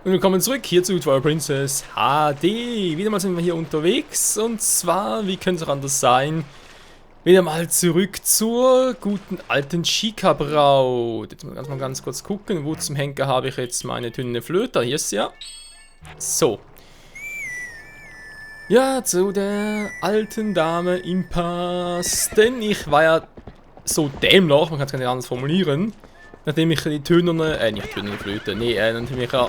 Und willkommen zurück hier zu Twilight Princess HD. Wieder mal sind wir hier unterwegs und zwar, wie könnte es auch anders sein, wieder mal zurück zur guten alten Chica-Braut. Jetzt muss ich mal ganz kurz gucken, wo zum Henker habe ich jetzt meine dünne Flöte. Hier ist sie ja. So. Ja, zu der alten Dame im Pass. Denn ich war ja so dämlich, man kann es gar nicht anders formulieren, nachdem ich die tönerne, nicht tönerne Flöte, nee, nachdem ich ja...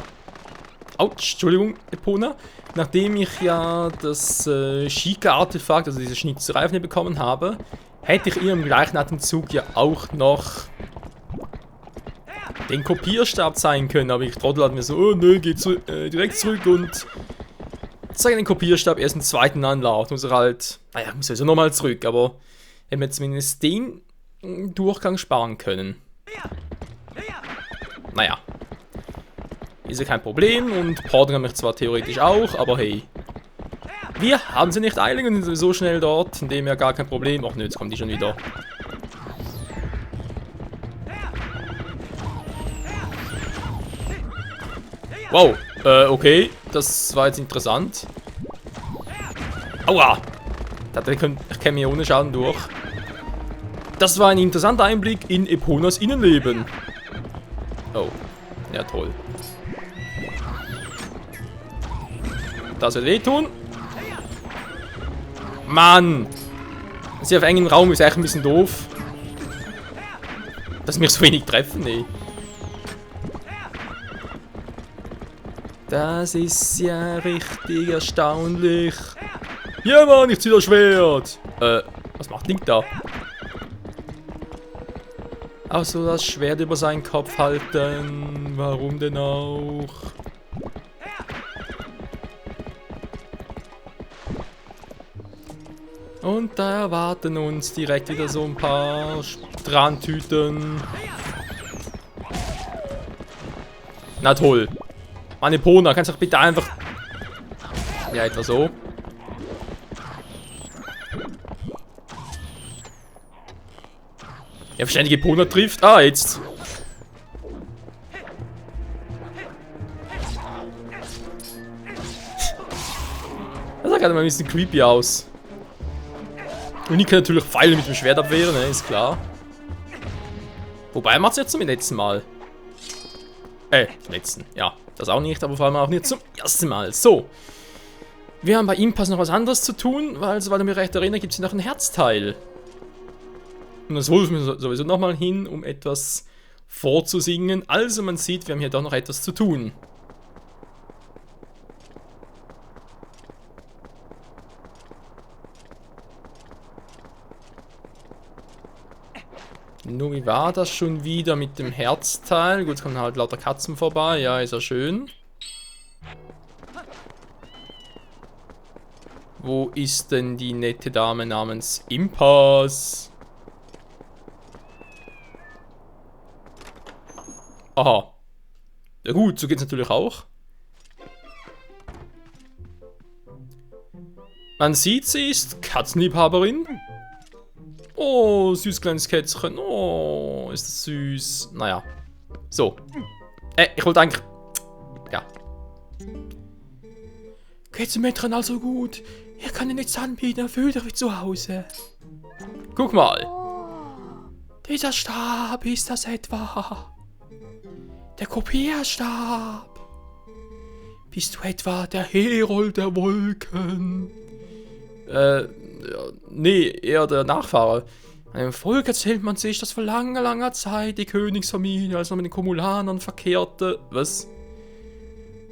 Autsch, Entschuldigung, Epona. Nachdem ich ja das Chica-Artefakt, also diese Schnitzerei bekommen habe, hätte ich ihr im gleichen Atemzug ja auch noch den Kopierstab zeigen können. Aber ich Trottel hat mir so, oh nö, geht direkt zurück und zeige den Kopierstab erst im zweiten Anlauf. Muss er halt, naja, muss sowieso nochmal zurück, aber hätten wir zumindest den Durchgang sparen können. Naja. Ist ja kein Problem und Porting mich zwar theoretisch auch, aber hey. Wir haben sie nicht eilig und sind sowieso schnell dort, in dem ja gar kein Problem. Ach nö, jetzt kommt die schon wieder. Wow, okay, das war jetzt interessant. Aua! Ich käme hier ohne Schaden durch. Das war ein interessanter Einblick in Eponas Innenleben. Oh, ja toll. Das wird wehtun. Mann! Das hier auf engem Raum ist echt ein bisschen doof. Dass mich so wenig treffen, nee. Das ist ja richtig erstaunlich. Ja, Mann, ich zieh das Schwert. Was macht Link da? Also das Schwert über seinen Kopf halten. Warum denn auch? Und da erwarten uns direkt wieder so ein paar Strandtüten. Na toll. Mann, Epona, kannst du doch bitte einfach... Ja, etwa so. Ja, verständig Epona trifft. Ah, jetzt. Das sah gerade mal ein bisschen creepy aus. Und ich kann natürlich Pfeile mit dem Schwert abwehren, ne, ist klar. Wobei macht es jetzt zum letzten Mal. Zum letzten, ja. Das auch nicht, aber vor allem auch nicht zum ersten Mal. So. Wir haben bei Impass noch was anderes zu tun, weil, soweit ich mich recht erinnere, gibt es hier noch ein Herzteil. Und das holen wir sowieso nochmal hin, um etwas vorzusingen. Also man sieht, wir haben hier doch noch etwas zu tun. Nur wie war das schon wieder mit dem Herzteil? Gut, es kommen halt lauter Katzen vorbei. Ja, ist ja schön. Wo ist denn die nette Dame namens Impass? Aha. Ja gut, so geht's natürlich auch. Man sieht, sie ist Katzenliebhaberin. Oh, süß kleines Kätzchen. Oh, ist das süß. Naja. So. Ich wollte eigentlich... Ja. Geht's dem Mädchen also gut? Ich kann dir nichts anbieten, er fühlt dich wie zu Hause. Guck mal. Dieser Stab, ist das etwa? Der Kopierstab. Bist du etwa der Herold der Wolken? Nee, eher der Nachfahre. Einem Volk erzählt man sich, dass vor langer, langer Zeit die Königsfamilie als noch mit den Komulanern verkehrte, was?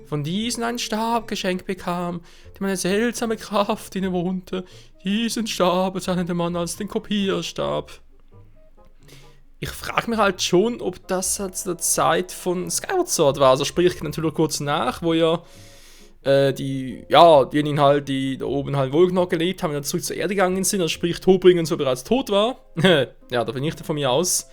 Von diesen einen Stab geschenkt bekam, dem eine seltsame Kraft innewohnte. Diesen Stab bezeichnete man als den Kopierstab. Ich frage mich halt schon, ob das zu der Zeit von Skyward Sword war. Also sprich natürlich kurz nach, wo ja diejenigen halt, die da oben halt wohl noch gelebt haben, dann zurück zur Erde gegangen sind, also sprich Todbringen so bereits tot war. Ja, da bin ich von mir aus.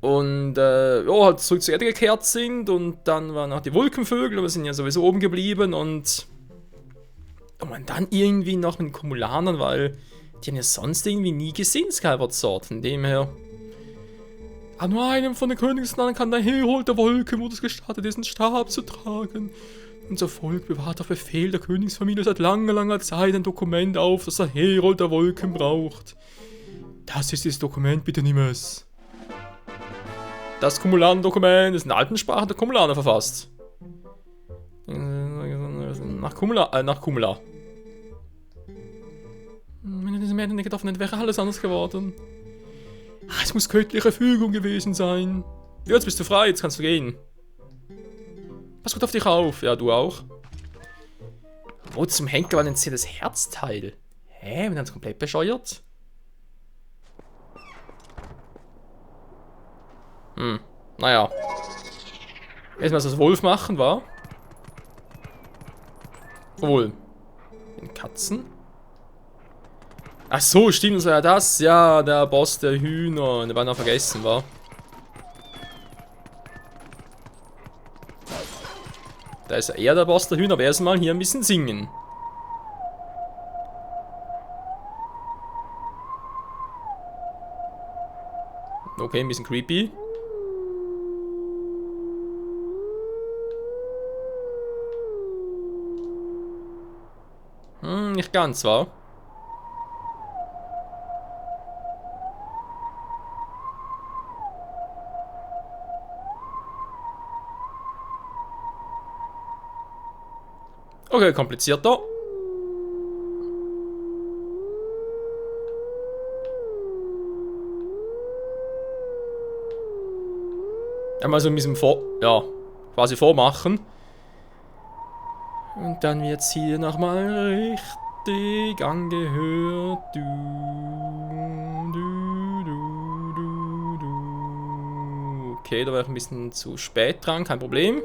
Und halt zurück zur Erde gekehrt sind und dann waren auch die Wolkenvögel, aber sind ja sowieso oben geblieben und man dann irgendwie noch mit den Komulanern, weil die haben ja sonst irgendwie nie gesehen, Skyward Sword, von dem her. An nur einem von den Königsnamen kann der Herold der Wolkenmodus gestattet, diesen Stab zu tragen. Unser Volk bewahrt auf Befehl der Königsfamilie seit langer Zeit ein Dokument auf, das der Herold der Wolken braucht. Das ist dieses Dokument, bitte nimm es. Das Kumulaner-Dokument ist in alten Sprachen der Kumulaner verfasst. Nach Kumula. Wenn er diese Männer nicht getroffen hätte, wäre alles anders geworden. Es muss göttliche Fügung gewesen sein. Ja, jetzt bist du frei, jetzt kannst du gehen. Pass gut auf dich auf. Ja, du auch. Wo zum Henker war denn jetzt hier das Herzteil? Hä? Wir sind ganz komplett bescheuert. Naja. Erstmal das Wolf machen, war? Obwohl. Den Katzen? Ach so, stimmt, das war ja das. Ja, der Boss der Hühner. Den war noch vergessen, war. Da ist eher der Boss der Hühner, aber erstmal hier ein bisschen singen. Okay, ein bisschen creepy. Nicht ganz, wa? Okay, komplizierter. Einmal so ein bisschen quasi vormachen. Und dann wird's hier nochmal richtig angehört. Okay, da war ich ein bisschen zu spät dran, kein Problem.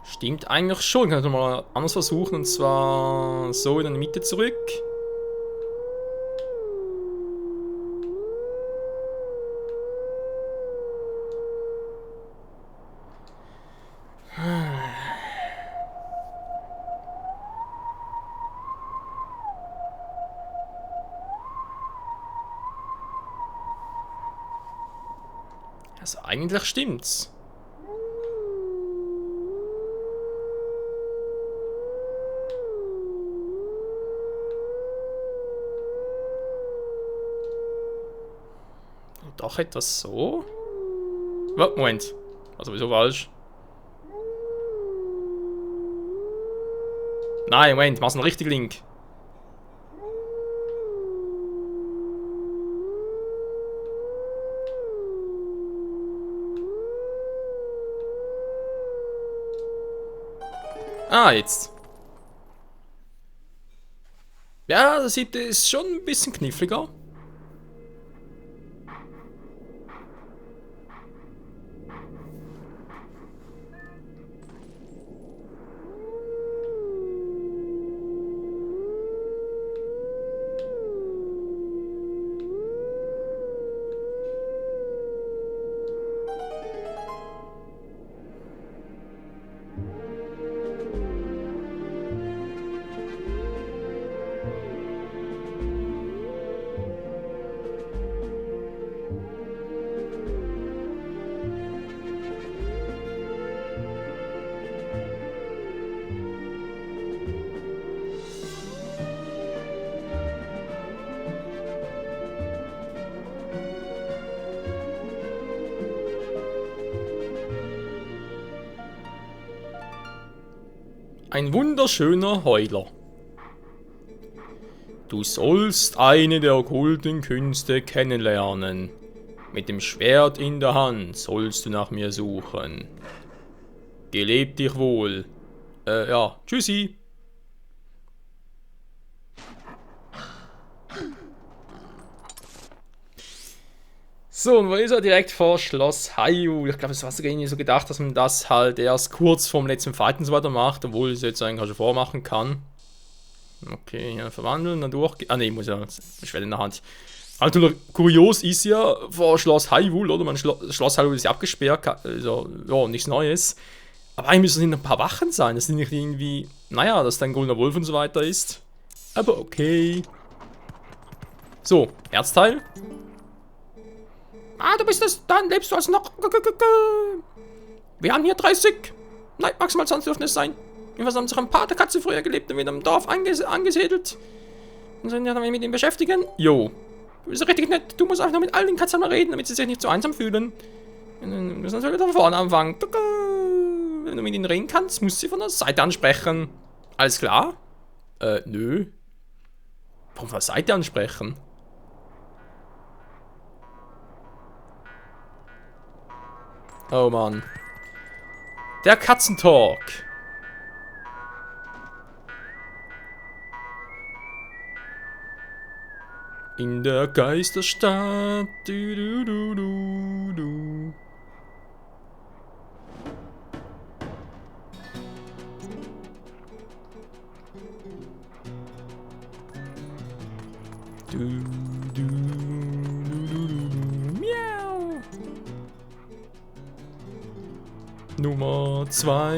Stimmt eigentlich schon. Kann ich mal anders versuchen, und zwar so in die Mitte zurück. Also eigentlich stimmt's. Doch etwas so? Oh, Moment. Also sowieso falsch. Nein, Moment, mach's noch richtig link. Ah, jetzt. Ja, das siebte ist schon ein bisschen kniffliger. Ein wunderschöner Heuler. Du sollst eine der okkulten Künste kennenlernen. Mit dem Schwert in der Hand sollst du nach mir suchen. Geleb dich wohl. Ja, tschüssi. So, und wo ist er? Direkt vor Schloss Hyrule. Ich glaube, es war sogar irgendwie so gedacht, dass man das halt erst kurz vorm letzten Fight und so weiter macht, obwohl ich es jetzt eigentlich schon vormachen kann. Okay, ja, verwandeln, dann durch. Ah ne, ich muss ja Schwelle in der Hand. Also kurios ist ja vor Schloss Hyrule, oder? Schloss Hyrule ist ja abgesperrt, also ja, nichts Neues. Aber eigentlich müssen es ein paar Wachen sein, das sind nicht irgendwie, naja, dass da ein goldener Wolf und so weiter ist. Aber okay. So, Erzteil. Ah, du bist es, dann lebst du als noch. Wir haben hier 30. Nein, maximal 20 dürfen es sein. Wir haben unseren Pater Katze früher gelebt und wieder im Dorf angesiedelt. Und sind ja damit mit ihm beschäftigen. Jo. Du bist richtig nett. Du musst einfach nur mit all den Katzen mal reden, damit sie sich nicht so einsam fühlen. Wir müssen natürlich von vorne anfangen. Wenn du mit ihnen reden kannst, musst du sie von der Seite ansprechen. Alles klar? Nö. Warum von der Seite ansprechen? Oh Mann. Der Katzentalk. In der Geisterstadt. Du, du, du, du, du. Du, du, du, du, du. Miau. Nummer 2.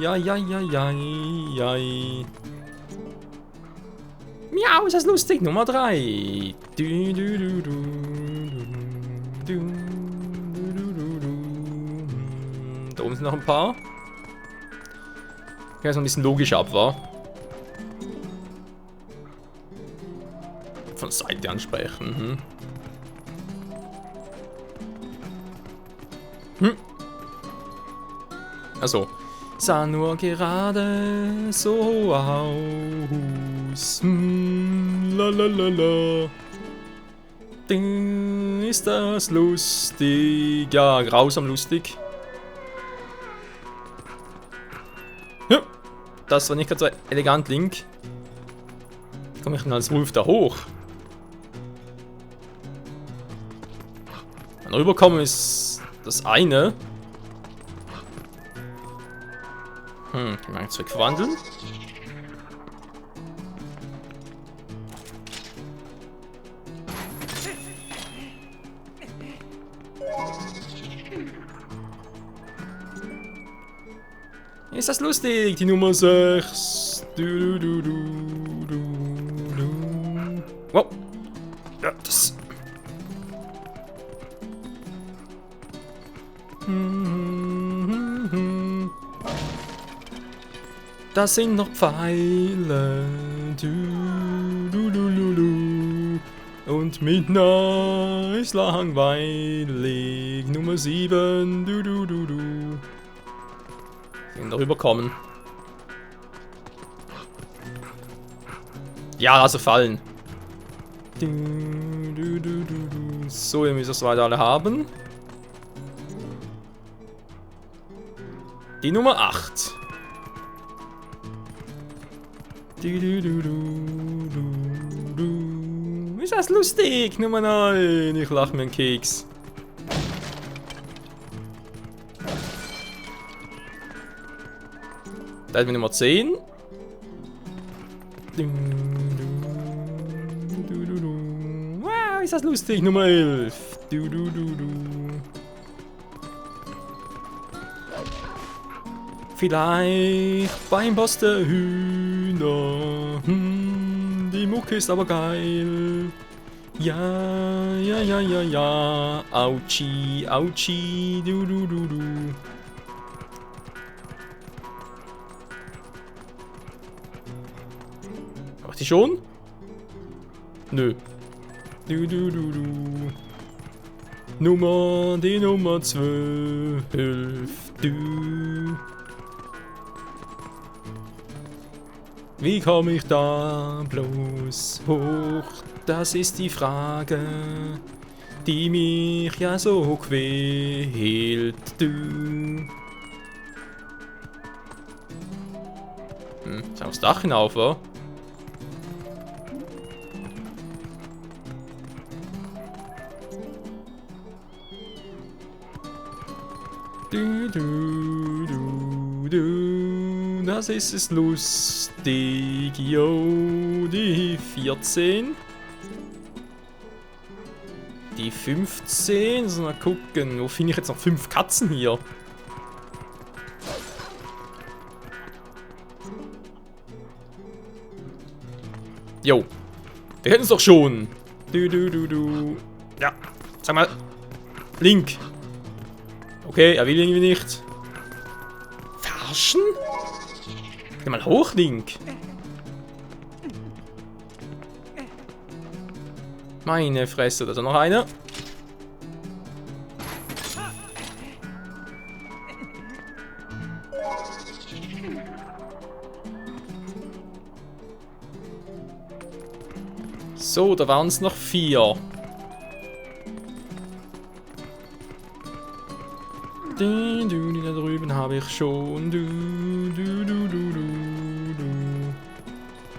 Ja, ja, ja, ja, ja. Miau, ist das lustig. Nummer 3. Du, du, du, du, du, du, du, du, du, du. Da oben sind noch ein paar. Ja, so ein bisschen logisch ab, war. Von Seite ansprechen. Also, sah nur gerade so aus. Lalalala. Ding, ist das lustig? Ja, grausam lustig. Ja, das war nicht gerade so elegant, Link. Wie komme ich denn als Wolf da hoch? Rüberkommen ist das eine. Kann man zurückverwandeln? Ist das lustig? Die Nummer 6. Du, du, du, du, du, du. Wow. Ja, das. Das sind noch Pfeile. Du, du, du, du, du. Und Midnight ist langweilig. Nummer 7. Du, du, du, du. Darüber kommen. Ja, also fallen. Du, du, du, du, du. So, ihr müsst das weiter alle haben. Die Nummer 8. Du, du, du, du, du, du. Ist das lustig? Nummer 9. Ich lache mir einen Keks. Da ist mir Nummer 10. Du, du, du, du. Wow, ist das lustig? Nummer 11. Du, du, du, du. Vielleicht beim Boss der Hühner. Die Mucke ist aber geil. Ja, ja, ja, ja, ja. Autschi, Autschi, du, du, du, du. Macht die schon? Nö. Du, du, du, du. Die Nummer 12. Du. Wie komme ich da bloß hoch? Das ist die Frage, die mich ja so quält. Du. Ist aufs Dach hinauf, wa? Du, du, du, du, Das ist es lustig. Jo, die 14. Die 15. So, mal gucken. Wo finde ich jetzt noch 5 Katzen hier? Jo. Wir hätten es doch schon. Du. Ja. Sag mal. Link. Okay, er will irgendwie nicht. Verarschen? Geh mal hoch, Link. Meine Fresse, da ist noch eine. So, da waren es noch 4. Die da drüben habe ich schon.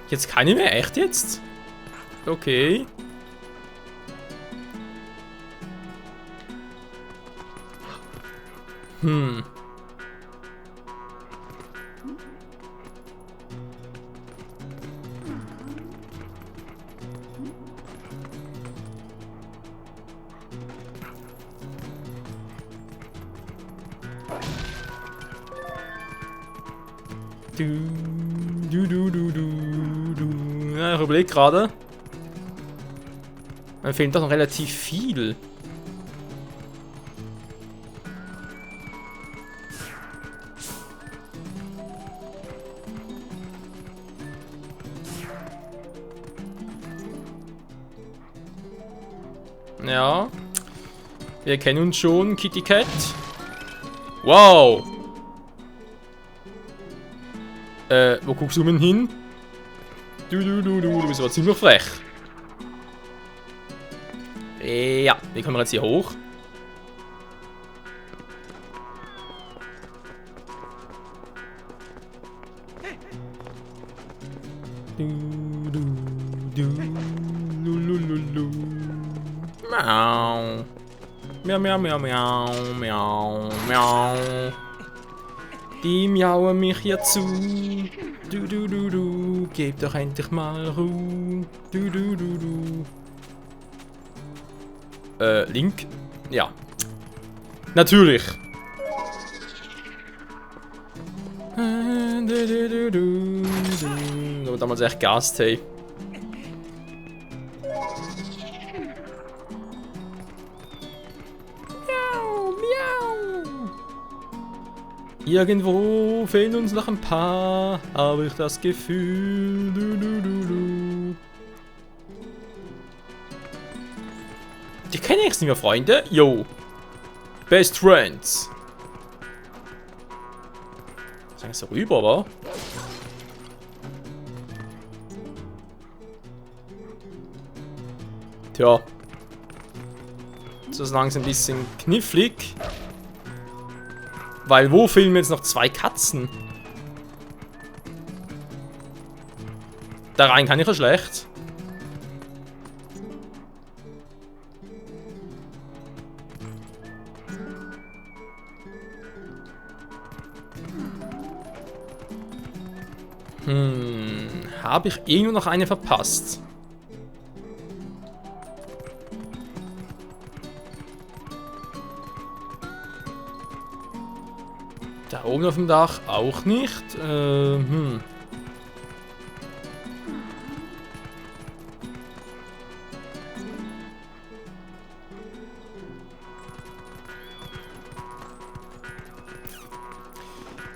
Jetzt keine mehr, echt jetzt? Okay. Ja, ich überlege gerade. Mir fehlt doch noch relativ viel. Ja. Wir kennen uns schon, Kitty Cat. Wow. Wo guckst du denn hin? Du bist aber ziemlich frech. Ja, wie kommen wir jetzt hier hoch? Miau. Miau. Die miauen mich hier zu. Gebt doch endlich mal Ruhe. Link? Ja. Natürlich. Aber damals echt Gast, hey. Irgendwo fehlen uns noch ein paar, habe ich das Gefühl. Die kenne ich jetzt nicht mehr, Freunde. Yo. Best Friends. Sagen wir so rüber, wa? Tja. Das ist langsam ein bisschen knifflig. Weil wo fehlen mir jetzt noch 2 Katzen? Da rein kann ich ja schlecht. Habe ich irgendwo noch eine verpasst? Da oben auf dem Dach auch nicht.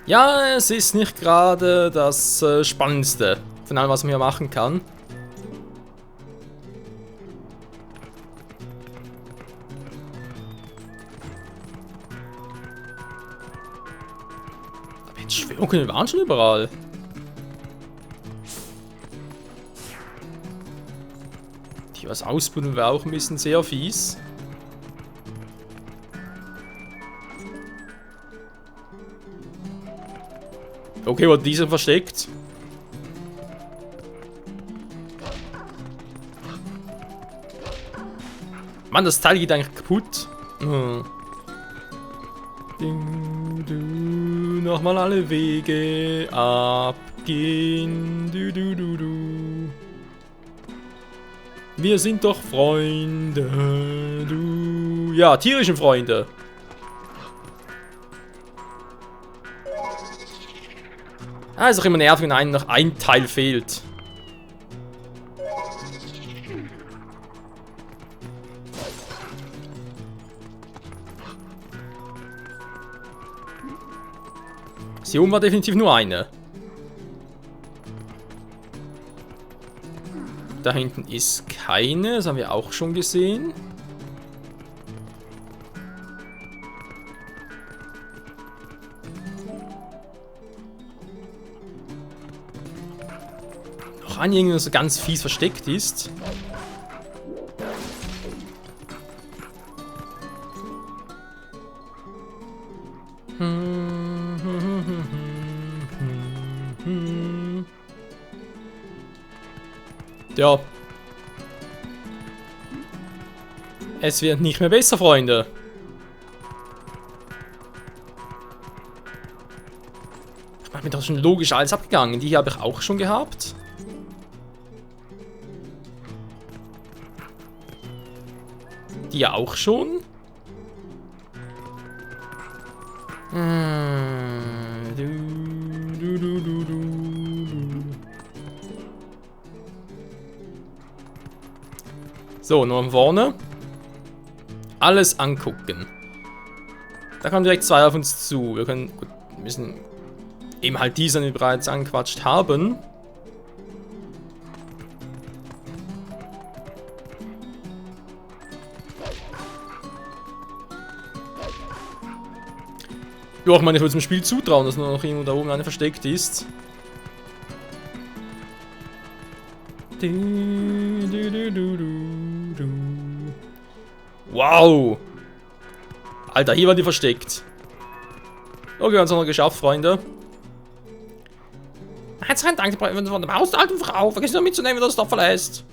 Ja, es ist nicht gerade das Spannendste von allem, was man hier machen kann. Okay, wir waren schon überall. Die was ausbauen wäre auch ein bisschen sehr fies. Okay, wo hat dieser versteckt? Mann, das Teil geht eigentlich kaputt. nochmal alle Wege abgehen. Wir sind doch Freunde, du. Ja, tierischen Freunde. Ah, ist auch immer nervig, wenn einem noch ein Teil fehlt. Hier oben war definitiv nur eine. Da hinten ist keine, das haben wir auch schon gesehen. Noch ein irgendwie so ganz fies versteckt ist. Ja. Es wird nicht mehr besser, Freunde. Ich meine, mir doch schon logisch alles abgegangen. Die hier habe ich auch schon gehabt. Die ja auch schon. So, nur von vorne. Alles angucken. Da kommen direkt zwei auf uns zu. Wir können, gut, müssen eben halt diesen, den wir bereits angequatscht haben. Ja, ich meine, ich würde dem Spiel zutrauen, dass nur noch irgendwo da oben eine versteckt ist. Wow! Alter, hier war die versteckt. Okay, wir haben es noch geschafft, Freunde. Herzlichen Dank von dem Haus der alten Frau. Vergiss nur mitzunehmen, wenn du das Dorf verlässt.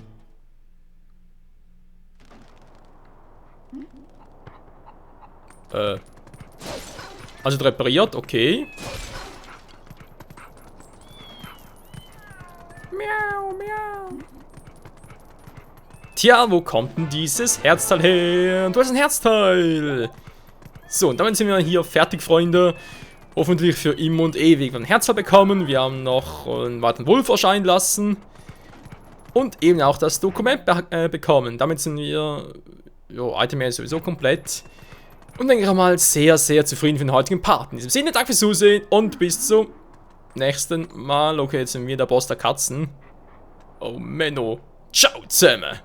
Also repariert, okay. Miau, miau. Tja, wo kommt denn dieses Herzteil her? Du hast ein Herzteil. So, und damit sind wir hier fertig, Freunde. Hoffentlich für immer und ewig ein Herzteil bekommen. Wir haben noch einen weiteren Wolf erscheinen lassen. Und eben auch das Dokument bekommen. Damit sind wir, Item sowieso komplett. Und denke ich mal sehr, sehr zufrieden für den heutigen Part. In diesem Sinne, danke fürs Zusehen und bis zum nächsten Mal. Okay, jetzt sind wir der Boss der Katzen. Oh, Menno. Ciao zusammen.